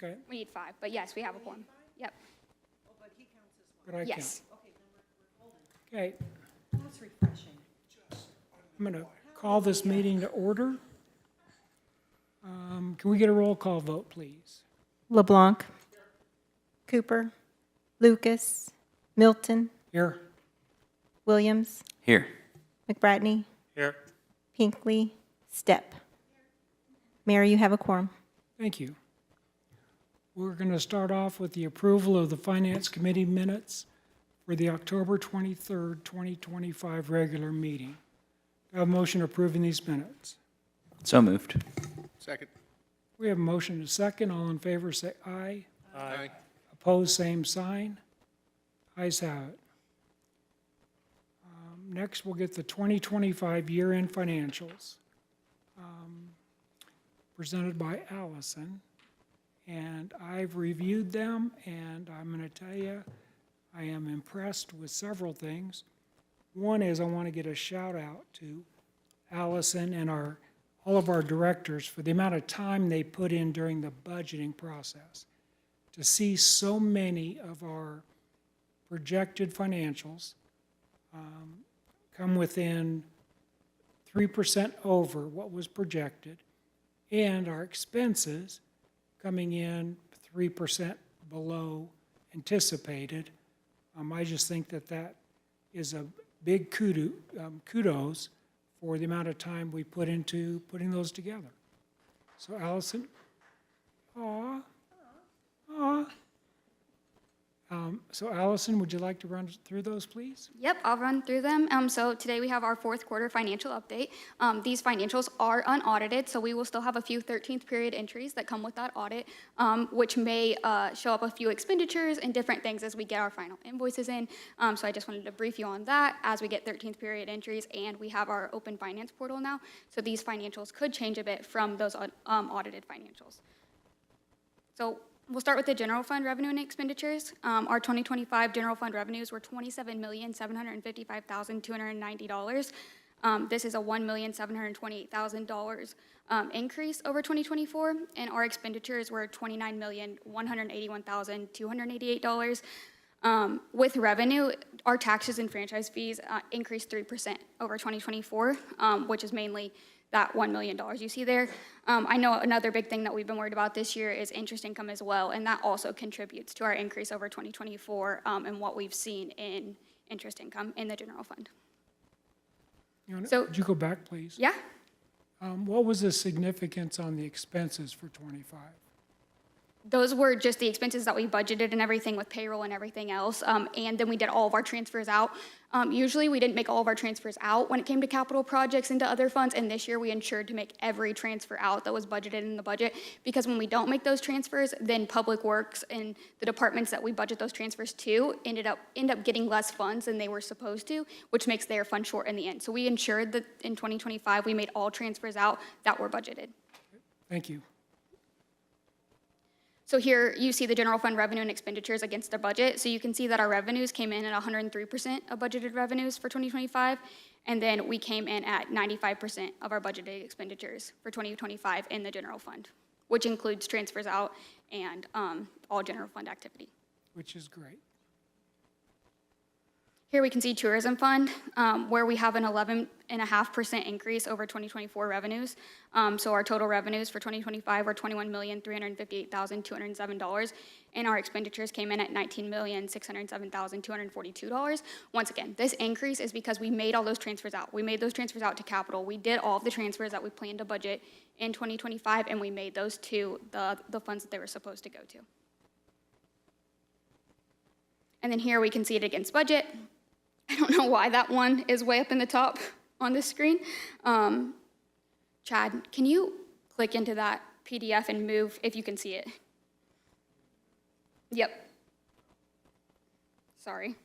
Okay, We need 5, but yes, we have a quorum. Yep. but I count. Yes. Okay, That's refreshing. I'm going to call this meeting to order. Can we get a roll call vote, please? LeBlanc. Cooper. Lucas. Milton. Here? Williams. Here. McBratney. Here. Pinkley. Stepp. Mayor, you have a quorum. Thank you. We're going to start off with the approval of the Finance Committee minutes for the October 23rd, 2025 regular meeting. Do I have a motion approving these minutes? So moved. Second. We have a motion and a second. All in favor, say aye. Aye. Opposed, same sign. Ayes have it. Next, we'll get the 2025 year-end financials presented by Allison. And I've reviewed them, and I'm going to tell you, I am impressed with several things. One is I want to get a shout out to Allison and all of our directors for the amount of time they put in during the budgeting process. To see so many of our projected financials come within 3% over what was projected, and our expenses coming in 3% below anticipated. I just think that is a big kudos for the amount of time we put into putting those together. So Allison, so Allison, would you like to run through those, please? Yep, I'll run through them. So today we have our fourth quarter financial update. These financials are unaudited, so we will still have a few 13th period entries that come with that audit, which may show up a few expenditures and different things as we get our final invoices in. So I just wanted to brief you on that as we get 13th period entries, and we have our open finance portal now. So these financials could change a bit from those audited financials. So we'll start with the general fund revenue and expenditures. Our 2025 general fund revenues were $27,755,290. This is a $1,728,000 increase over 2024, and our expenditures were $29,181,288. With revenue, our taxes and franchise fees increased 3% over 2024, which is mainly that $1 million you see there. I know another big thing that we've been worried about this year is interest income as well, and that also contributes to our increase over 2024 and what we've seen in interest income in the general fund. Could you go back, please? Yeah. What was the significance on the expenses for 25? Those were just the expenses that we budgeted and everything with payroll and everything else, and then we did all of our transfers out. Usually we didn't make all of our transfers out when it came to capital projects into other funds, and this year we ensured to make every transfer out that was budgeted in the budget, because when we don't make those transfers, then Public Works and the departments that we budget those transfers to end up getting less funds than they were supposed to, which makes their fund short in the end. So we ensured that in 2025 we made all transfers out that were budgeted. Thank you. So here you see the general fund revenue and expenditures against the budget. So you can see that our revenues came in at 103% of budgeted revenues for 2025, and then we came in at 95% of our budgeted expenditures for 2025 in the general fund, which includes transfers out and all general fund activity. Which is great. Here we can see tourism fund, where we have an 11.5% increase over 2024 revenues. So our total revenues for 2025 were $21,358,207, and our expenditures came in at $19,607,242. Once again, this increase is because we made all those transfers out. We made those transfers out to capital. We did all of the transfers that we planned to budget in 2025, and we made those to the funds that they were supposed to go to. And then here we can see it against budget. I don't know why that one is way up in the top on the screen. Chad, can you click into that PDF and move if you can see it? Yep. Sorry.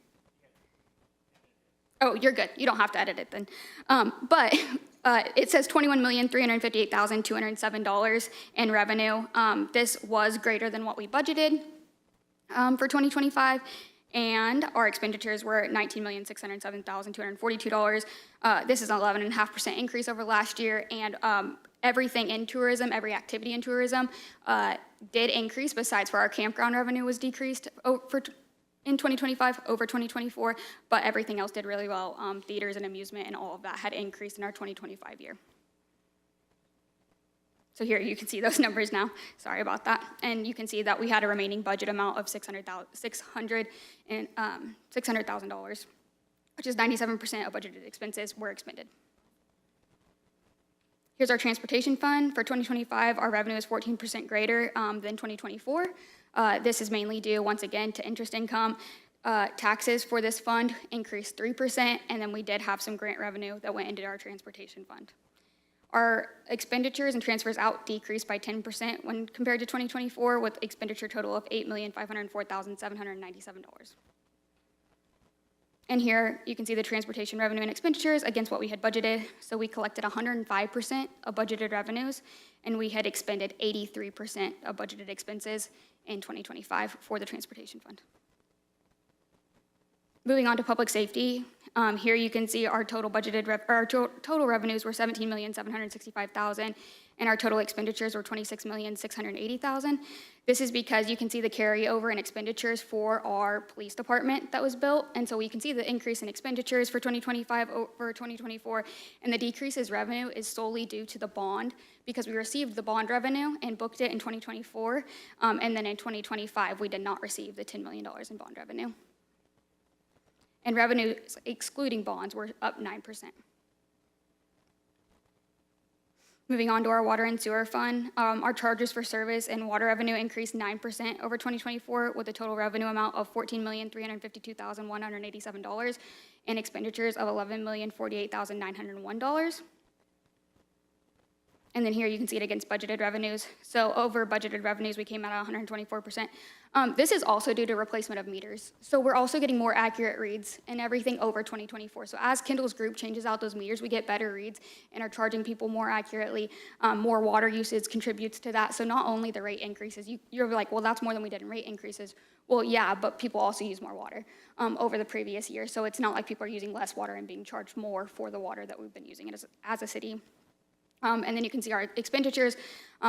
Oh, you're good. You don't have to edit it then. But it says $21,358,207 in revenue. This was greater than what we budgeted for 2025. and our expenditures were $19,607,242. This is an 11.5% increase over last year, and everything in tourism, every activity in tourism did increase, besides for our campground revenue was decreased in 2025 over 2024, but everything else did really well. Theaters and amusement and all of that had increased in our 2025 year. So here you can see those numbers now. Sorry about that. And you can see that we had a remaining budget amount of $600,000, which is 97% of budgeted expenses were expended. Here's our transportation fund. For 2025, our revenue is 14% greater than 2024. This is mainly due, once again, to interest income. Taxes for this fund increased 3%, and then we did have some grant revenue that went into our transportation fund. Our expenditures and transfers out decreased by 10% when compared to 2024, with expenditure total of $8,504,797. And here you can see the transportation revenue and expenditures against what we had budgeted. So we collected 105% of budgeted revenues, and we had expended 83% of budgeted expenses in 2025 for the transportation fund. Moving on to public safety, here you can see our total budgeted total revenues were $17,765,000, and our total expenditures were $26,680,000. This is because you can see the carryover in expenditures for our police department that was built, and so we can see the increase in expenditures for 2025 over 2024, and the decrease in revenue is solely due to the bond, because we received the bond revenue and booked it in 2024, and then in 2025 we did not receive the $10 million in bond revenue. And revenues excluding bonds were up 9%. Moving on to our water and sewer fund, our charges for service and water revenue increased 9% over 2024, with a total revenue amount of $14,352,187 and expenditures of $11,048,901. And then here you can see it against budgeted revenues. So over budgeted revenues, we came out at 124%. This is also due to replacement of meters. So we're also getting more accurate reads and everything over 2024. So as Kendall's group changes out those meters, we get better reads and are charging people more accurately. More water usage contributes to that. So not only the rate increases, you're like, well, that's more than we did in rate increases. Well, yeah, but people also use more water over the previous year. So it's not like people are using less water and being charged more for the water that we've been using as a city. And then you can see our expenditures.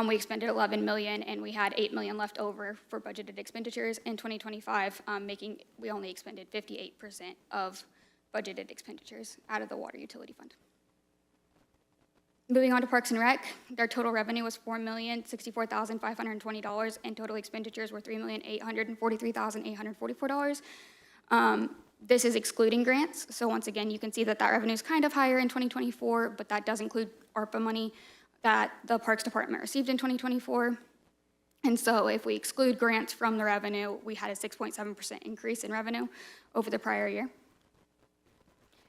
We expended $11 million, and we had $8 million left over for budgeted expenditures in 2025, making we only expended 58% of budgeted expenditures out of the water utility fund. Moving on to Parks and Rec, their total revenue was $4,064,520, and total expenditures were $3,843,844. This is excluding grants, so once again, you can see that revenue is kind of higher in 2024, but that does include ARPA money that the Parks Department received in 2024. And so if we exclude grants from the revenue, we had a 6.7% increase in revenue over the prior year.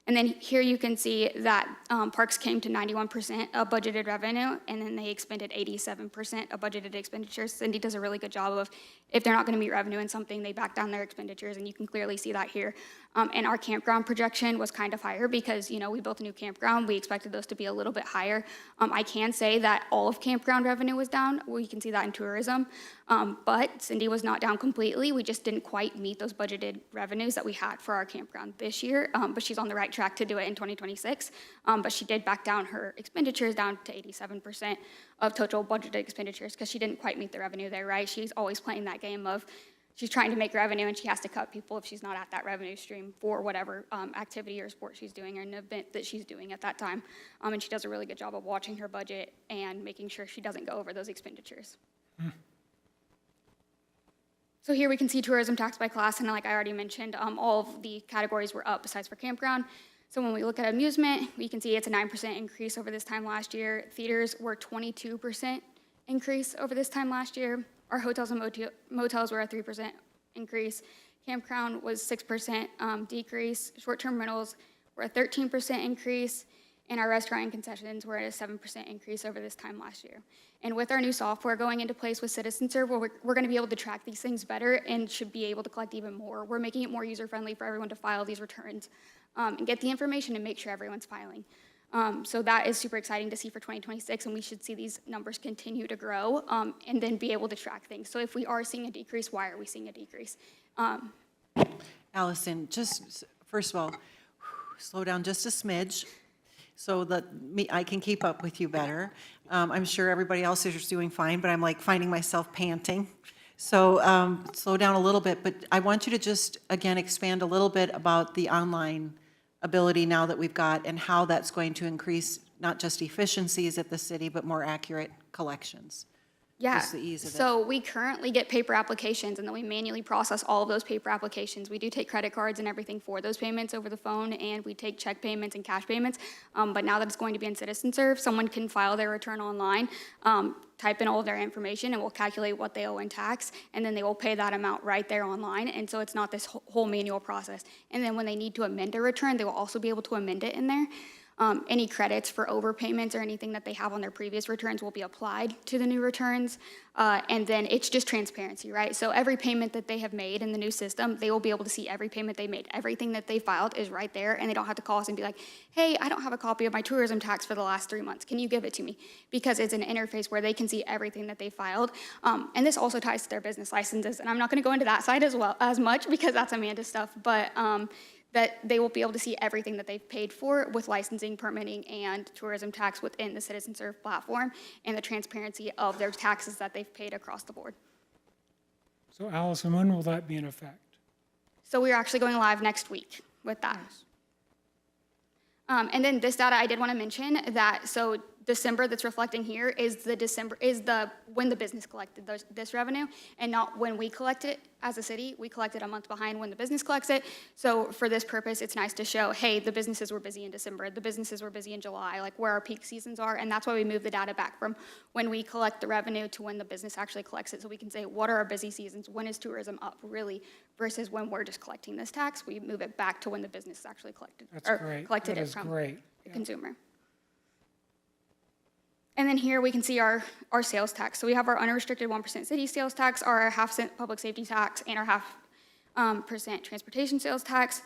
And then here you can see that Parks came to 91% of budgeted revenue, and then they expended 87% of budgeted expenditures. Cindy does a really good job of, if they're not going to meet revenue in something, they back down their expenditures, and you can clearly see that here. And our campground projection was kind of higher because, we built a new campground. We expected those to be a little bit higher. I can say that all of campground revenue was down. We can see that in tourism. But Cindy was not down completely. We just didn't quite meet those budgeted revenues that we had for our campground this year. But she's on the right track to do it in 2026. But she did back down her expenditures down to 87% of total budgeted expenditures because she didn't quite meet the revenue there, right? She's always playing that game of she's trying to make revenue and she has to cut people if she's not at that revenue stream for whatever activity or sport she's doing or an event that she's doing at that time. And she does a really good job of watching her budget and making sure she doesn't go over those expenditures. So here we can see tourism tax by class, and like I already mentioned, all of the categories were up besides for campground. So when we look at amusement, we can see it's a 9% increase over this time last year. Theaters were 22% increase over this time last year. Our hotels and motels were a 3% increase. Campground was 6% decrease. Short-term rentals were a 13% increase. And our restaurant and concessions were at a 7% increase over this time last year. And with our new software going into place with CitizenServe, we're going to be able to track these things better and should be able to collect even more. We're making it more user-friendly for everyone to file these returns and get the information and make sure everyone's filing. So that is super exciting to see for 2026, and we should see these numbers continue to grow and then be able to track things. So if we are seeing a decrease, why are we seeing a decrease? Allison, just, first of all, slow down just a smidge so that I can keep up with you better. I'm sure everybody else is doing fine, but I'm like finding myself panting. So slow down a little bit, but I want you to just, again, expand a little bit about the online ability now that we've got and how that's going to increase not just efficiencies at the city, but more accurate collections. Yeah, Just the ease of it. so we currently get paper applications, and then we manually process all of those paper applications. We do take credit cards and everything for those payments over the phone, and we take check payments and cash payments. But now that it's going to be in Citizen Serve, someone can file their return online, type in all of their information, and we'll calculate what they owe in tax, and then they will pay that amount right there online, and so it's not this whole manual process. And then when they need to amend a return, they will also be able to amend it in there. Any credits for overpayments or anything that they have on their previous returns will be applied to the new returns. And then it's just transparency, right? So every payment that they have made in the new system, they will be able to see every payment they made. Everything that they filed is right there, and they don't have to call us and be like, hey, I don't have a copy of my tourism tax for the last 3 months. Can you give it to me? Because it's an interface where they can see everything that they filed. And this also ties to their business licenses. And I'm not going to go into that side as much because that's Amanda's stuff. But that they will be able to see everything that they've paid for with licensing, permitting, and tourism tax within the Citizen Serve platform, and the transparency of their taxes that they've paid across the board. So Allison, when will that be in effect? So we're actually going live next week with that. And then this data, I did want to mention that, so December that's reflecting here is when the business collected this revenue, and not when we collect it as a city. We collect it a month behind when the business collects it. So for this purpose, it's nice to show, hey, the businesses were busy in December, the businesses were busy in July, like where our peak seasons are, and that's why we move the data back from when we collect the revenue to when the business actually collects it, so we can say, what are our busy seasons? When is tourism up, really, versus when we're just collecting this tax? We move it back to when the business actually collected it from the consumer. And then here we can see our sales tax. So we have our unrestricted 1% city sales tax, our half-cent public safety tax, and our half% transportation sales tax.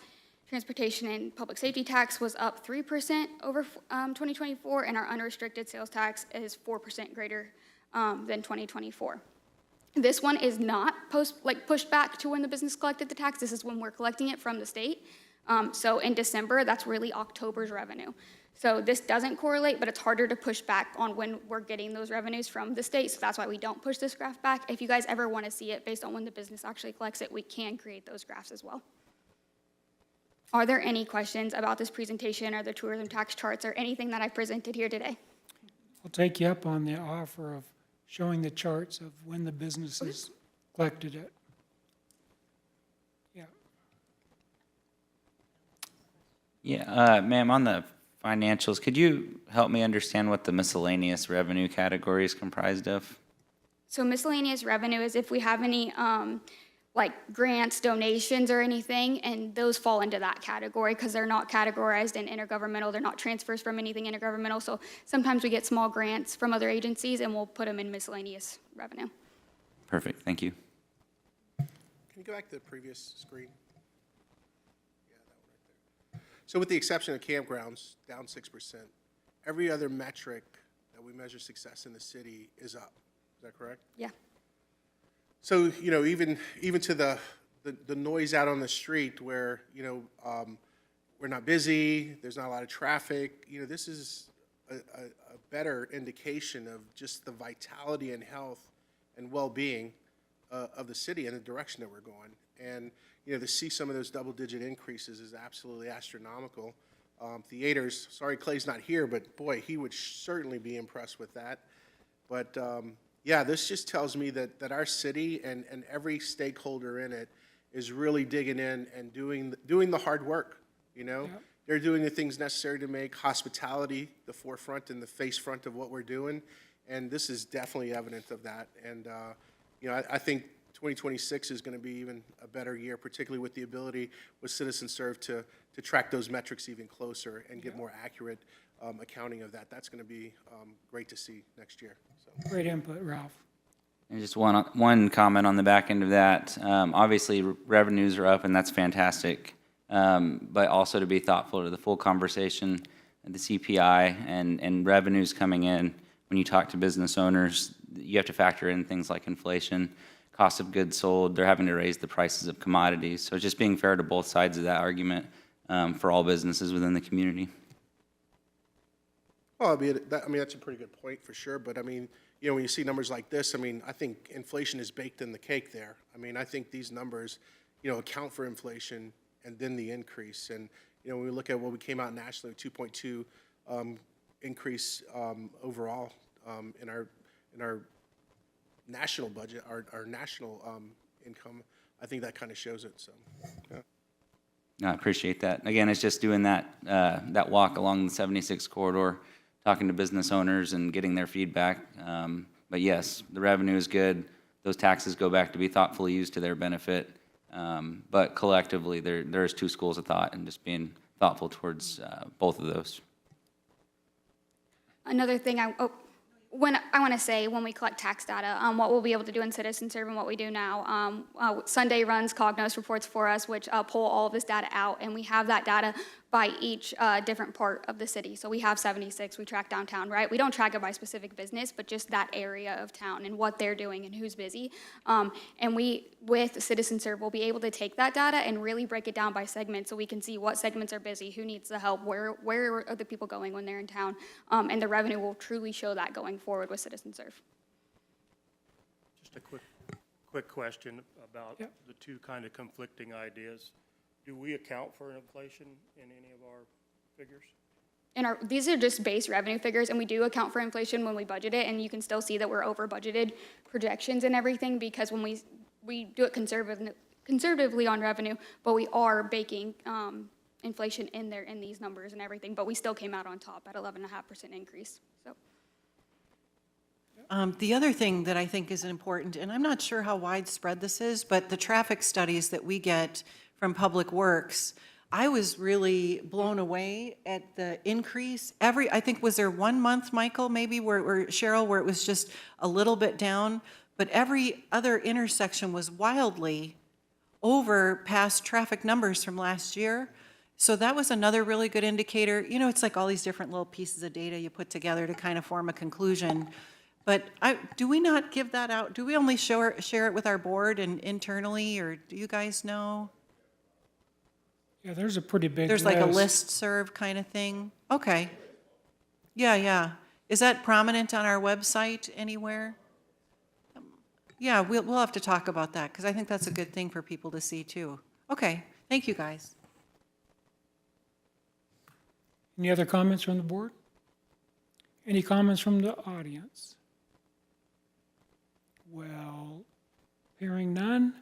Transportation and public safety tax was up 3% over 2024, and our unrestricted sales tax is 4% greater than 2024. This one is not pushed back to when the business collected the tax. This is when we're collecting it from the state. So in December, that's really October's revenue. So this doesn't correlate, but it's harder to push back on when we're getting those revenues from the state, so that's why we don't push this graph back. If you guys ever want to see it based on when the business actually collects it, we can create those graphs as well. Are there any questions about this presentation or the tourism tax charts or anything that I presented here today? I'll take you up on the offer of showing the charts of when the businesses collected it. Yeah. Yeah, ma'am, on the financials, could you help me understand what the miscellaneous revenue category is comprised of? So miscellaneous revenue is if we have any like grants, donations, or anything, and those fall into that category because they're not categorized in intergovernmental. They're not transfers from anything intergovernmental. So sometimes we get small grants from other agencies, and we'll put them in miscellaneous revenue. Perfect, thank you. Can you go back to the previous screen? Yeah, that one right there. So with the exception of campgrounds, down 6%, every other metric that we measure success in the city is up. Is that correct? Yeah. So, you know, even to the noise out on the street where, you know, we're not busy, there's not a lot of traffic, you know, this is a better indication of just the vitality and health and well-being of the city and the direction that we're going. And, you know, to see some of those double-digit increases is absolutely astronomical. Theaters, sorry Clay's not here, but boy, he would certainly be impressed with that. But, yeah, this just tells me that our city and every stakeholder in it is really digging in and doing the hard work, you know? Yep. They're doing the things necessary to make hospitality the forefront and the face front of what we're doing, and this is definitely evidence of that. And, you know, I think 2026 is going to be even a better year, particularly with the ability with Citizen Serve to track those metrics even closer and get more accurate accounting of that. That's going to be great to see next year. So. Great input, Ralph. And just one comment on the back end of that. Obviously, revenues are up, and that's fantastic. But also to be thoughtful to the full conversation, the CPI and revenues coming in. When you talk to business owners, you have to factor in things like inflation, cost of goods sold. They're having to raise the prices of commodities. So it's just being fair to both sides of that argument for all businesses within the community. Well, I mean, that's a pretty good point for sure, but I mean, you know, when you see numbers like this, I mean, I think inflation is baked in the cake there. I mean, I think these numbers, you know, account for inflation and then the increase. And, you know, when we look at what we came out nationally, 2.2 increase overall in our national budget, our national income, I think that kind of shows it, so, yeah. No, I appreciate that. Again, it's just doing that, that walk along the 76 corridor, talking to business owners and getting their feedback. But yes, the revenue is good. Those taxes go back to be thoughtfully used to their benefit. But collectively, there's two schools of thought and just being thoughtful towards both of those. Another thing I want to say, when we collect tax data, what we'll be able to do in Citizen Serve and what we do now, Sunday runs Cognos reports for us, which pull all of this data out, and we have that data by each different part of the city. So we have 76, we track downtown, right? We don't track it by specific business, but just that area of town and what they're doing and who's busy. And we, with Citizen Serve, will be able to take that data and really break it down by segment so we can see what segments are busy, who needs the help, where are the people going when they're in town, and the revenue will truly show that going forward with Citizen Serve. Just a quick question about Yep. the two kind of conflicting ideas. Do we account for inflation in any of our figures? And these are just base revenue figures, and we do account for inflation when we budget it, and you can still see that we're over budgeted projections and everything, because when we do it conservatively on revenue, but we are baking inflation in there in these numbers and everything, but we still came out on top at 11.5% increase. So. The other thing that I think is important, and I'm not sure how widespread this is, but the traffic studies that we get from Public Works, I was really blown away at the increase. I think, was there 1 month, Michael, maybe, where Cheryl, where it was just a little bit down, but every other intersection was wildly over past traffic numbers from last year. So that was another really good indicator. You know, it's like all these different little pieces of data you put together to kind of form a conclusion. But do we not give that out? Do we only share it with our board and internally, or do you guys know? Yeah, there's a pretty big There's like a listserv kind of thing? Okay. Yeah. Is that prominent on our website anywhere? Yeah, we'll have to talk about that, because I think that's a good thing for people to see too. Okay, thank you, guys. Any other comments from the board? Any comments from the audience? Well, hearing none.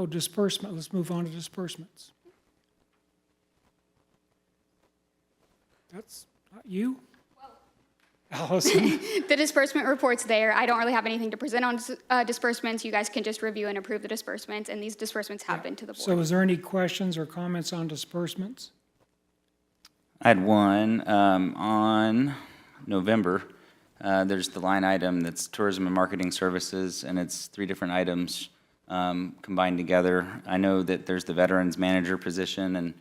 Disbursement, let's move on to disbursements. That's not you? Allison? The disbursement report's there. I don't really have anything to present on disbursements. You guys can just review and approve the disbursements, and these disbursements have been to the board. So is there any questions or comments on disbursements? I had one on November. There's the line item that's tourism and marketing services, and it's 3 different items combined together. I know that there's the veterans manager position, and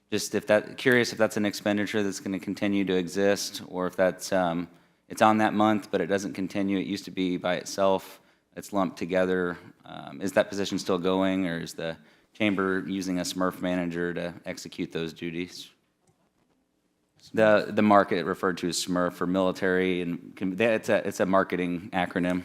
just curious if that's an expenditure that's going to continue to exist, or if that's it's on that month, but it doesn't continue. It used to be by itself. It's lumped together. Is that position still going, or is the chamber using a Smurf manager to execute those duties? The market referred to as Smurf for military, and it's a marketing acronym.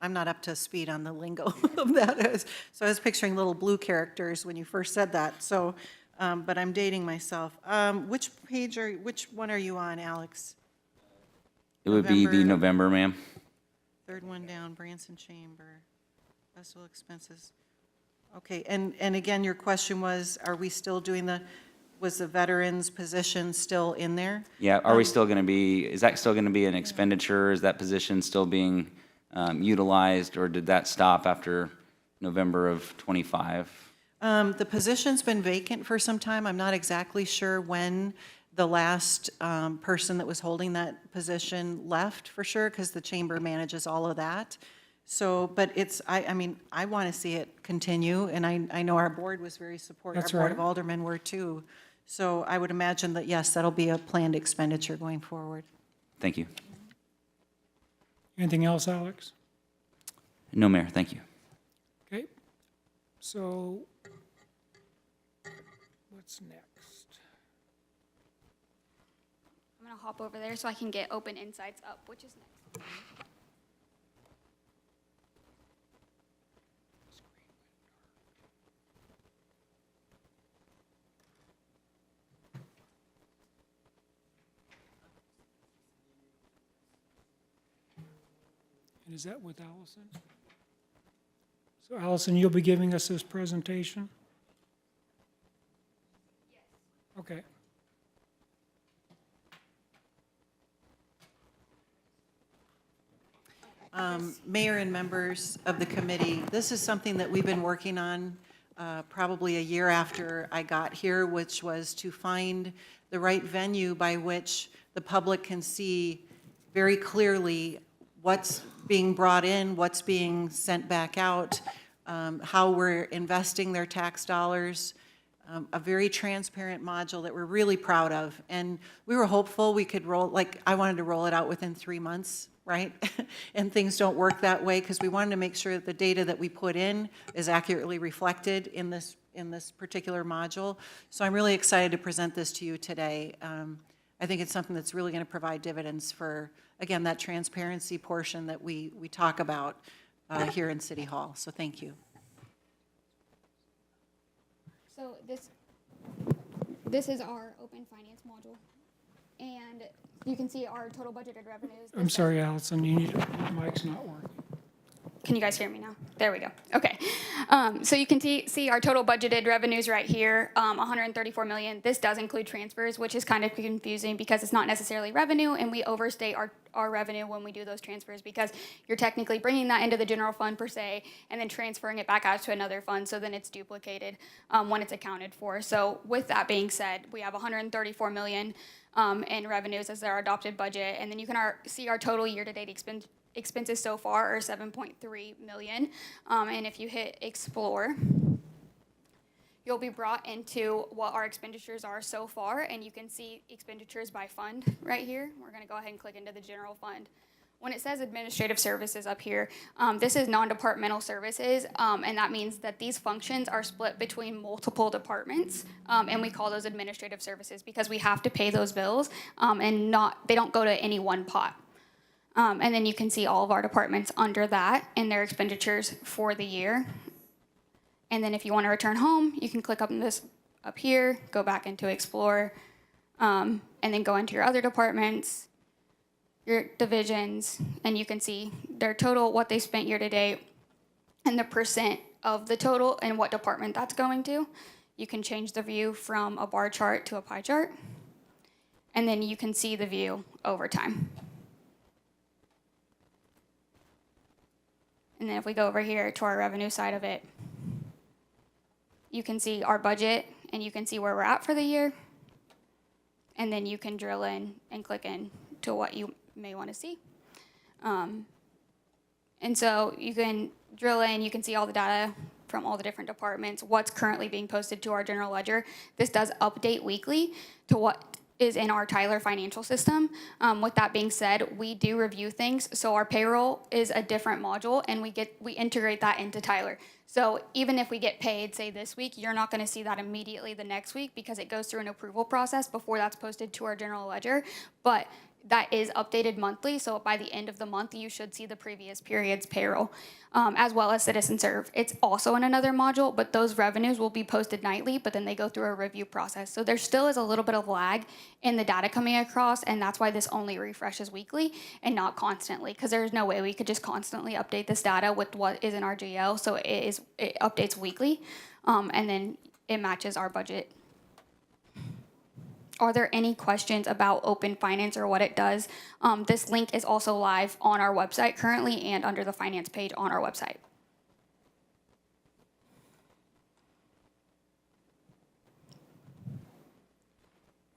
I'm not up to speed on the lingo of that. So I was picturing little blue characters when you first said that. So, but I'm dating myself. Which one are you on, Alex? It would be the November, ma'am. Third one down, Branson Chamber, festival expenses. Okay, and again, your question was, are we still doing was the veterans position still in there? Yeah, are we still going to be, is that still going to be an expenditure? Is that position still being utilized, or did that stop after November of '25? The position's been vacant for some time. I'm not exactly sure when the last person that was holding that position left, for sure, because the chamber manages all of that. So, but I mean, I want to see it continue, and I know our board was very supportive. That's Our Board right. of Aldermen were too. So I would imagine that, yes, that'll be a planned expenditure going forward. Thank you. Anything else, Alex? No, Mayor, thank you. Okay, so what's next? I'm gonna hop over there so I can get Open Insights up, which is next. And is that with Allison? So Allison, you'll be giving us this presentation? Yes. Okay. Mayor and members of the committee, this is something that we've been working on probably a year after I got here, which was to find the right venue by which the public can see very clearly what's being brought in, what's being sent back out, how we're investing their tax dollars, a very transparent module that we're really proud of. And we were hopeful we could I wanted to roll it out within 3 months, right? And things don't work that way because we wanted to make sure that the data that we put in is accurately reflected in this particular module. So I'm really excited to present this to you today. I think it's something that's really going to provide dividends for, again, that transparency portion that we talk about here in City Hall. So thank you. So this is our Open Finance module, and you can see our total budgeted revenues. I'm sorry, Allison, your mic's not working. Can you guys hear me now? There we go. Okay. So you can see our total budgeted revenues right here, 134 million. This does include transfers, which is kind of confusing because it's not necessarily revenue, and we overstate our revenue when we do those transfers because you're technically bringing that into the general fund per se, and then transferring it back out to another fund, so then it's duplicated when it's accounted for. So with that being said, we have 134 million in revenues as our adopted budget, and then you can see our total year-to-date expenses so far are 7.3 million. And if you hit explore, you'll be brought into what our expenditures are so far, and you can see expenditures by fund right here. We're going to go ahead and click into the general fund. When it says administrative services up here, this is non-departmental services, and that means that these functions are split between multiple departments, and we call those administrative services because we have to pay those bills, and they don't go to any one pot. And then you can see all of our departments under that and their expenditures for the year. And then if you want to return home, you can click up here, go back into Explore, and then go into your other departments, your divisions, and you can see their total, what they spent year to date, and the percent of the total and what department that's going to. You can change the view from a bar chart to a pie chart, and then you can see the view over time. And then if we go over here to our revenue side of it, you can see our budget and you can see where we're at for the year. And then you can drill in and click in to what you may want to see. And so you can drill in, you can see all the data from all the different departments, what's currently being posted to our general ledger. This does update weekly to what is in our Tyler financial system. With that being said, we do review things. So our payroll is a different module, and we integrate that into Tyler. So even if we get paid, say this week, you're not going to see that immediately the next week because it goes through an approval process before that's posted to our general ledger. But that is updated monthly, so by the end of the month, you should see the previous period's payroll, as well as Citizen Serve. It's also in another module, but those revenues will be posted nightly, but then they go through a review process. So there still is a little bit of lag in the data coming across, and that's why this only refreshes weekly and not constantly, because there's no way we could just constantly update this data with what is in our GL, so it updates weekly, and then it matches our budget. Are there any questions about Open Finance or what it does? This link is also live on our website currently and under the finance page on our website.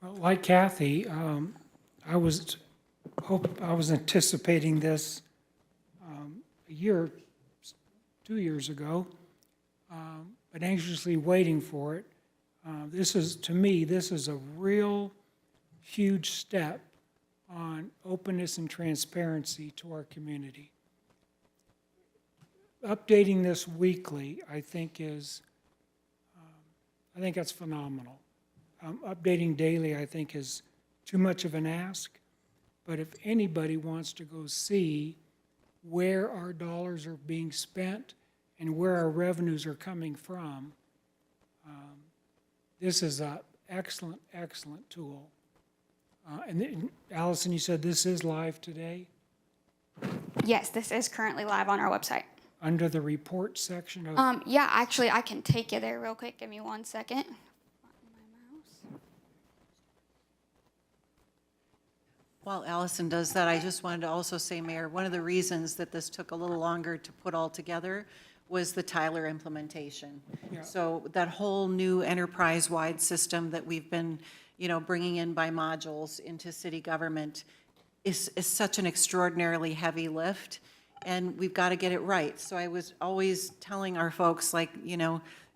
Well, like Kathy, I was anticipating this a year, 2 years ago, but anxiously waiting for it. This is, to me, this is a real huge step on openness and transparency to our community. Updating this weekly, I think that's phenomenal. Updating daily, I think, is too much of an ask. But if anybody wants to go see where our dollars are being spent and where our revenues are coming from, this is an excellent, excellent tool. And then, Allison, you said this is live today Yes, this is currently live on our website. under the report section of, Yeah, actually, I can take you there real quick. Give me 1 second. While Allison does that, I just wanted to also say, Mayor, one of the reasons that this took a little longer to put all together was the Tyler implementation. Yeah. So that whole new enterprise-wide system that we've been, bringing in by modules into city government is such an extraordinarily heavy lift, and we've got to get it right. So I was always telling our folks,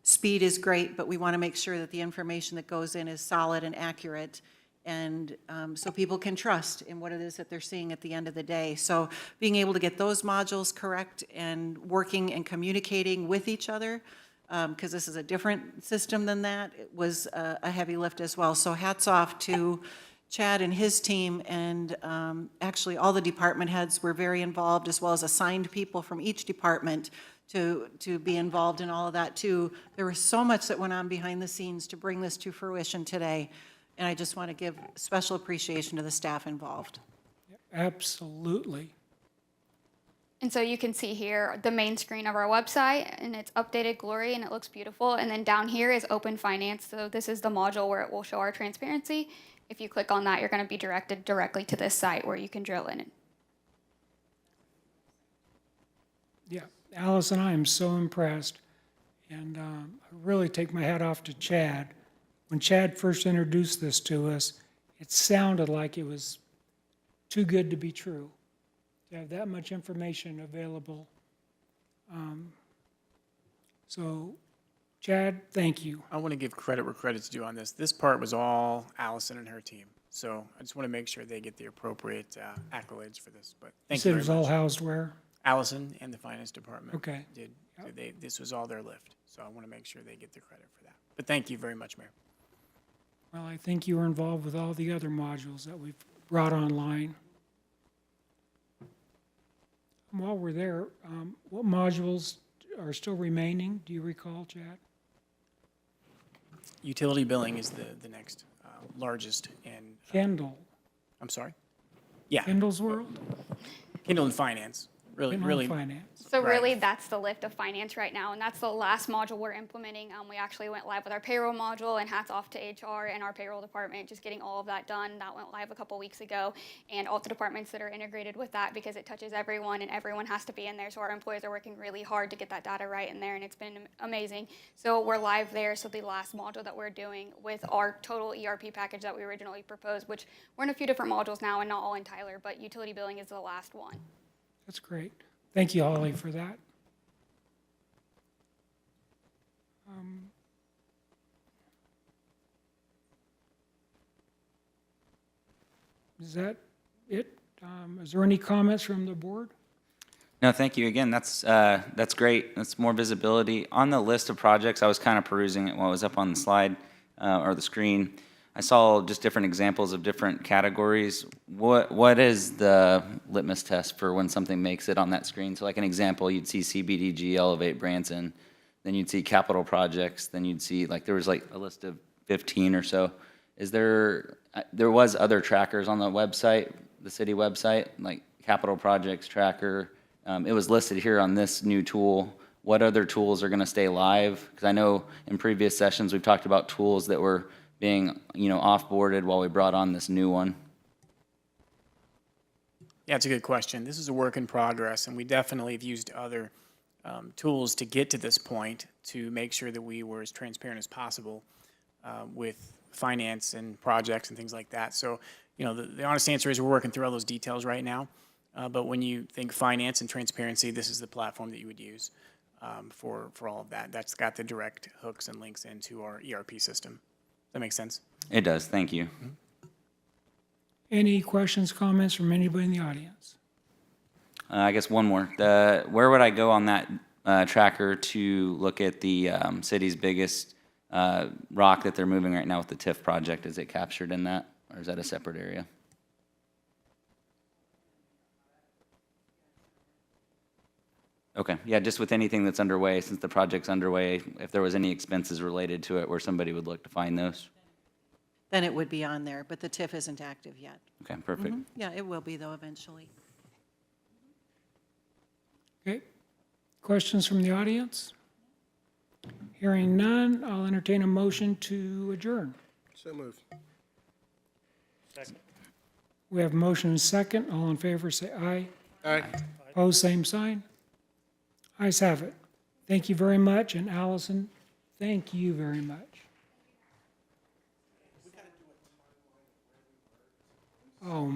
speed is great, but we want to make sure that the information that goes in is solid and accurate, and so people can trust in what it is that they're seeing at the end of the day. So being able to get those modules correct and working and communicating with each other, because this is a different system than that, it was a heavy lift as well. So hats off to Chad and his team, and actually all the department heads were very involved, as well as assigned people from each department to be involved in all of that too. There was so much that went on behind the scenes to bring this to fruition today. And I just want to give special appreciation to the staff involved. absolutely. And so you can see here the main screen of our website, and it's updated glory, and it looks beautiful. And then down here is Open Finance. So this is the module where it will show our transparency. If you click on that, you're going to be directed directly to this site where you can drill in it. Yeah, Allison, I am so impressed. And I really take my hat off to Chad. When Chad first introduced this to us, it sounded like it was too good to be true, to have that much information available. So, Chad, thank you. I want to give credit where credit's due on this. This part was all Allison and her team. So I just want to make sure they get the appropriate accolades for this. But You thank said you it very was all much. housed where? Allison and the finance department Okay. did. This was all their lift. So I want to make sure they get the credit for that. But thank you very much, Mayor. Well, I think you were involved with all the other modules that we've brought online. While we're there, what modules are still remaining? Do you recall, Chad? Utility billing is the next largest, and Kendall, I'm sorry? Yeah, Kendall's World? Kindle and Finance, Kendall really. Finance. So Right. really, that's the lift of finance right now, and that's the last module we're implementing. We actually went live with our payroll module, and hats off to HR and our payroll department, just getting all of that done. That went live a couple weeks ago, and all the departments that are integrated with that, because it touches everyone, and everyone has to be in there. So our employees are working really hard to get that data right in there, and it's been amazing. So we're live there. So the last module that we're doing with our total ERP package that we originally proposed, which we're in a few different modules now, and not all in Tyler, but utility billing is the last one. That's great. Thank you, Holly, for that. Is that it? Is there any comments from the board? No, thank you. Again, that's great. That's more visibility. On the list of projects, I was kind of perusing it while it was up on the slide or the screen. I saw just different examples of different categories. What is the litmus test for when something makes it on that screen? So like an example, you'd see CBDG elevate Branson, then you'd see capital projects, then you'd see, like, there was like a list of 15 or so. Is there was other trackers on the website, the city website, like capital projects tracker. It was listed here on this new tool. What other tools are going to stay live? Because I know in previous sessions we've talked about tools that were being, off-boarded while we brought on this new one. Yeah, it's a good question. This is a work in progress, and we definitely have used other tools to get to this point to make sure that we were as transparent as possible with finance and projects and things like that. So, the honest answer is we're working through all those details right now. But when you think finance and transparency, this is the platform that you would use. for all of that. That's got the direct hooks and links into our ERP system. Does that make sense? It does, thank you. Any questions, comments from anybody in the audience? I guess one more. Where would I go on that tracker to look at the city's biggest rock that they're moving right now with the TIF project? Is it captured in that, or is that a separate area? Okay, yeah, just with anything that's underway, since the project's underway, if there was any expenses related to it where somebody would look to find those? Then it would be on there, but the TIF isn't active yet. Okay, perfect. Yeah, it will be though eventually. Okay. Questions from the audience? Hearing none, I'll entertain a motion to adjourn. So moved. Second. We have motion and second. All in favor, say aye. Aye. Opposed, same sign. Ayes have it. Thank you very much, and Allison, thank you very much. Oh,